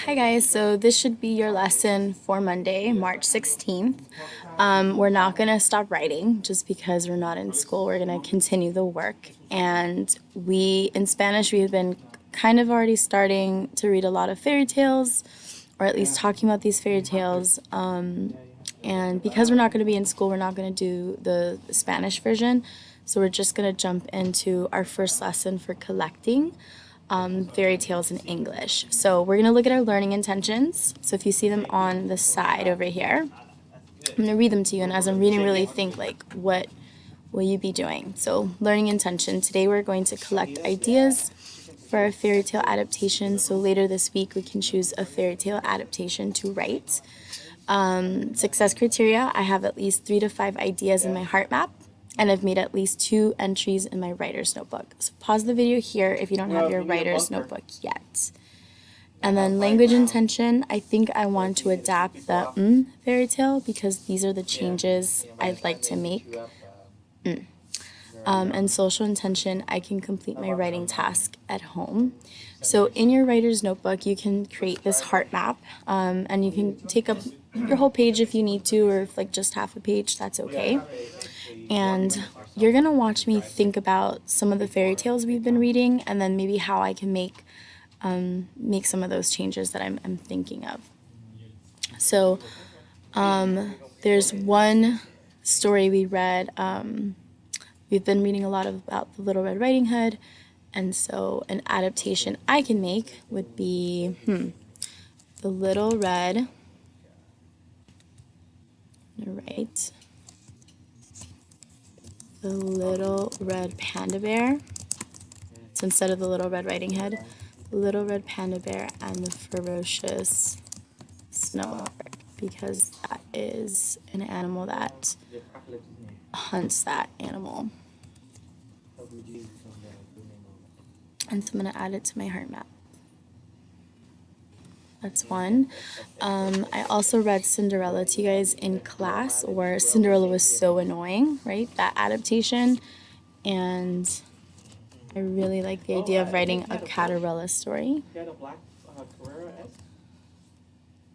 Hi guys, so this should be your lesson for Monday, March 16th. We're not going to stop writing just because we're not in school. We're going to continue the work. And in Spanish, we have been kind of already starting to read a lot of fairy tales, or at least talking about these fairy tales. And because we're not going to be in school, we're not going to do the Spanish version. So we're just going to jump into our first lesson for collecting fairy tales in English. So we're going to look at our learning intentions. So if you see them on the side over here, I'm going to read them to you, and as I'm reading, really think like, what will you be doing? So learning intention. Today we're going to collect ideas for a fairy tale adaptation. So later this week we can choose a fairy tale adaptation to write. Success criteria. I have at least 3 to 5 ideas in my heart map, and I've made at least 2 entries in my writer's notebook. So pause the video here if you don't have your writer's notebook yet. And then language intention, I think I want to adapt the fairy tale because these are the changes I'd like to make. And social intention, I can complete my writing task at home. So in your writer's notebook, you can create this heart map, and you can take up your whole page if you need to, or if like just half a page, that's okay. And you're gonna watch me think about some of the fairy tales we've been reading, and then maybe how I can make some of those changes that I'm thinking of. So there's one story we read. We've been reading a lot about the Little Red Riding Hood, and so an adaptation I can make would be the Little Red. Right. The Little Red Panda Bear. So instead of the Little Red Riding Hood, the Little Red Panda Bear and the Ferocious Snow Leopard, because that is an animal that hunts that animal. And so I'm going to add it to my heart map. That's one. I also read Cinderella to you guys in class, where Cinderella was so annoying, right? That adaptation. And I really like the idea of writing a Catarella story.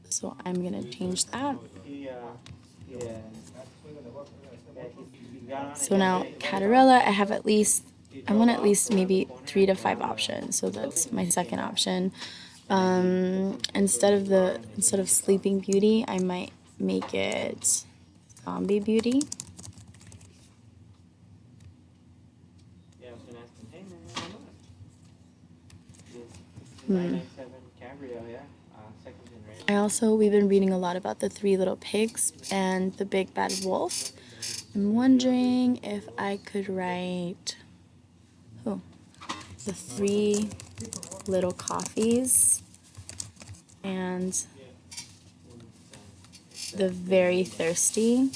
So I'm going to change that. So now Catarella, I want at least maybe 3 to 5 options. So that's my second option. Instead of Sleeping Beauty, I might make it Zombie Beauty. We've been reading a lot about the 3 Little Pigs and the Big Bad Wolf. I'm wondering if I could write the 3 Little Coffees and the Very Thirsty.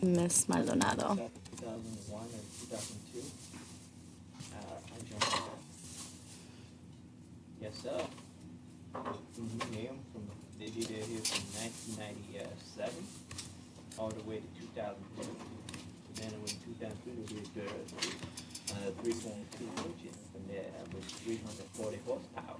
Miss Maldonado. Yes, sir. They did it here from 1997 all the way to 2002. Then in 2002 they did 3.2 engine from there with 340 horsepower.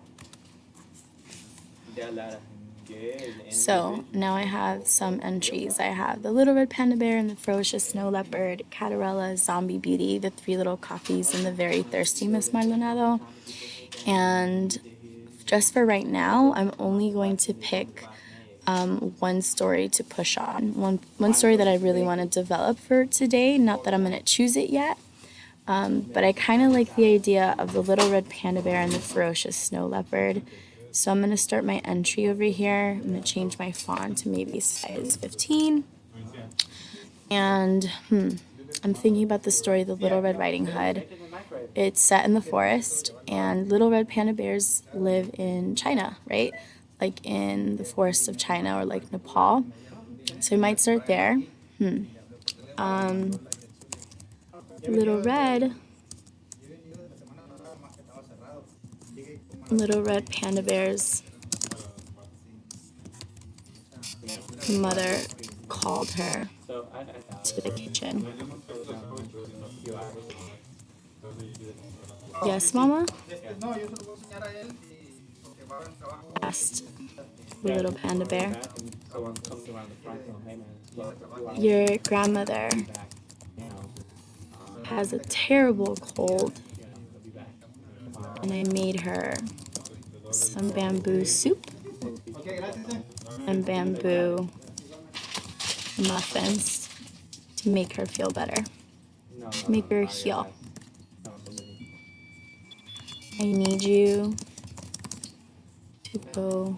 There are a lot of So now I have some entries. I have the Little Red Panda Bear and the Ferocious Snow Leopard, Catarella, Zombie Beauty, the 3 Little Coffees, and the Very Thirsty Miss Maldonado. And just for right now, I'm only going to pick one story to push on. One story that I really want to develop for today. Not that I'm going to choose it yet, but I kind of like the idea of the Little Red Panda Bear and the Ferocious Snow Leopard. So I'm going to start my entry over here. I'm going to change my font to maybe size 15. And I'm thinking about the story of the Little Red Riding Hood. It's set in the forest, and little red panda bears live in China, right? Like in the forests of China or like Nepal. So I might start there. Little red panda bear's mother called her to the kitchen. Yes, Mama? Yeah. Asked the little panda bear. Back and someone comes around the front going, hey man, look, Your grandmother I'll be back. You know, has a terrible cold, you know, I'll be back. and I made her some bamboo soup and bamboo muffins to make her feel better, No, to make her Maria, heal. that's accountability. I need you to go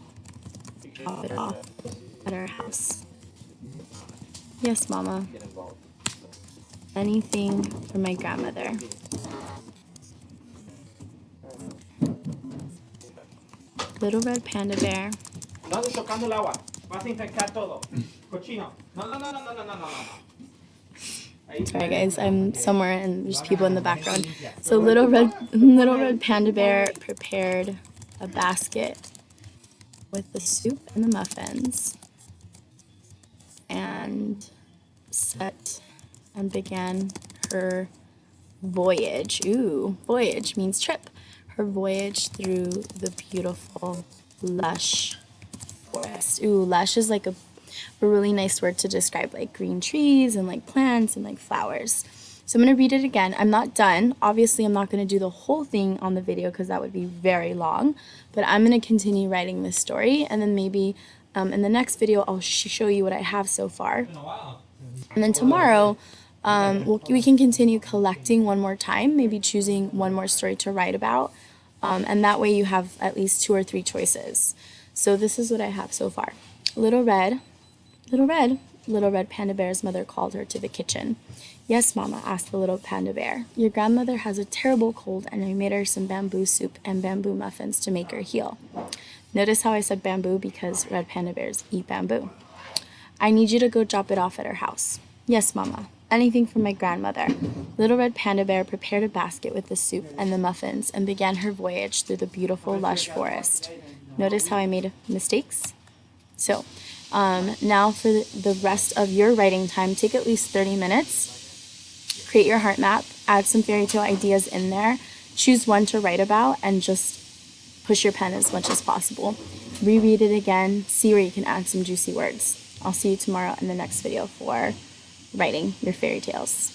drop it off at our house. Yes, Mama. Get involved. Anything for my grandmother. Little red panda bear. No andes tocando el agua. Vas a infectar todo. Cochino. No, no, no, no, no, no, no, no, no. Sorry guys, I'm somewhere and there's people in the background. So little red panda bear prepared a basket with the soup and the muffins and set and began her voyage. Ooh, voyage means trip. Her voyage through the beautiful, lush forest. Ooh, lush is like a really nice word to describe like green trees and like plants and like flowers. So I'm going to read it again. I'm not done. Obviously, I'm not going to do the whole thing on the video because that would be very long. But I'm going to continue writing this story, and then maybe in the next video I'll show you what I have so far. And then tomorrow we can continue collecting one more time, maybe choosing one more story to write about. And that way you have at least 2 or 3 choices. So this is what I have so far. Little red panda bear's mother called her to the kitchen. Yes, Mama, asked the little panda bear. Your grandmother has a terrible cold, and I made her some bamboo soup and bamboo muffins to make her heal. Notice how I said bamboo because red panda bears eat bamboo. I need you to go drop it off at her house. Yes, Mama. Anything for my grandmother. Little red panda bear prepared a basket with the soup and the muffins and began her voyage through the beautiful lush forest. Notice how I made mistakes? So, now for the rest of your writing time, take at least 30 minutes. Create your heart map, add some fairy tale ideas in there, choose one to write about, and just push your pen as much as possible. Reread it again, see where you can add some juicy words. I'll see you tomorrow in the next video for writing your fairy tales.